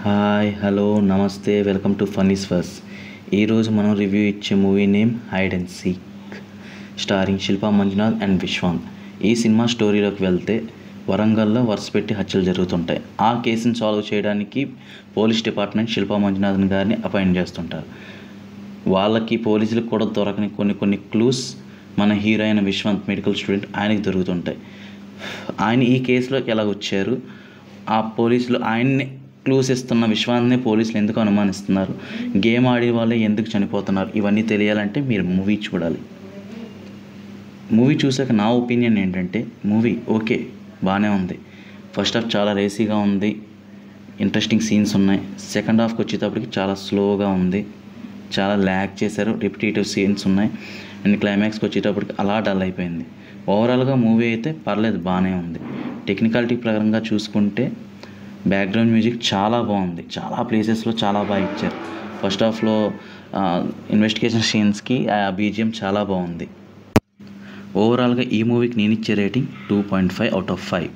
Hi hello నమస్తే welcome to ఫన్నీస్ first. ఈరోజు మనం రివ్యూ ఇచ్చే movie name hide and seek, starring Shilpa Manjunath and Vishwanth. ఈ సినిమా స్టోరీలోకి వెళ్తే వరంగల్లో వరుస పెట్టి హత్యలు జరుగుతుంటాయి. ఆ కేసుని సాల్వ్ చేయడానికి పోలీస్ డిపార్ట్మెంట్ శిల్పా మంజునాథన్ గారిని అపాయింట్ చేస్తుంటారు. వాళ్ళకి పోలీసులకు కూడా దొరకని కొన్ని క్లూస్ మన హీరో అయిన విశ్వాంత్ మెడికల్ స్టూడెంట్ ఆయనకి దొరుకుతుంటాయి. ఆయన ఈ కేసులోకి ఎలా వచ్చారు, ఆ పోలీసులు ఆయన్ని క్లూస్ ఇస్తున్న విశ్వాంత్ని పోలీసులు ఎందుకు అనుమానిస్తున్నారు, గేమ్ ఆడే వాళ్ళే ఎందుకు చనిపోతున్నారు, ఇవన్నీ తెలియాలంటే మీరు మూవీ చూడాలి. మూవీ చూసాక నా ఒపీనియన్ ఏంటంటే, మూవీ ఓకే బాగానే ఉంది. ఫస్ట్ హాఫ్ చాలా రేసీగా ఉంది, ఇంట్రెస్టింగ్ సీన్స్ ఉన్నాయి. సెకండ్ హాఫ్కి వచ్చేటప్పటికి చాలా స్లోగా ఉంది, చాలా ల్యాగ్ చేశారు, రిపిటేటివ్ సీన్స్ ఉన్నాయి. అండ్ క్లైమాక్స్కి వచ్చేటప్పటికి అలా డల్ అయిపోయింది. ఓవరాల్గా మూవీ అయితే పర్లేదు, బాగానే ఉంది. టెక్నికాలిటీ ప్రకారంగా చూసుకుంటే బ్యాక్గ్రౌండ్ మ్యూజిక్ చాలా బాగుంది, చాలా ప్లేసెస్లో చాలా బాగా ఇచ్చారు. ఫస్ట్ హాఫ్లో ఇన్వెస్టిగేషన్ సీన్స్కి ఆ బీజిఎం చాలా బాగుంది. ఓవరాల్గా ఈ మూవీకి నేను ఇచ్చే రేటింగ్ 2.5 out of 5.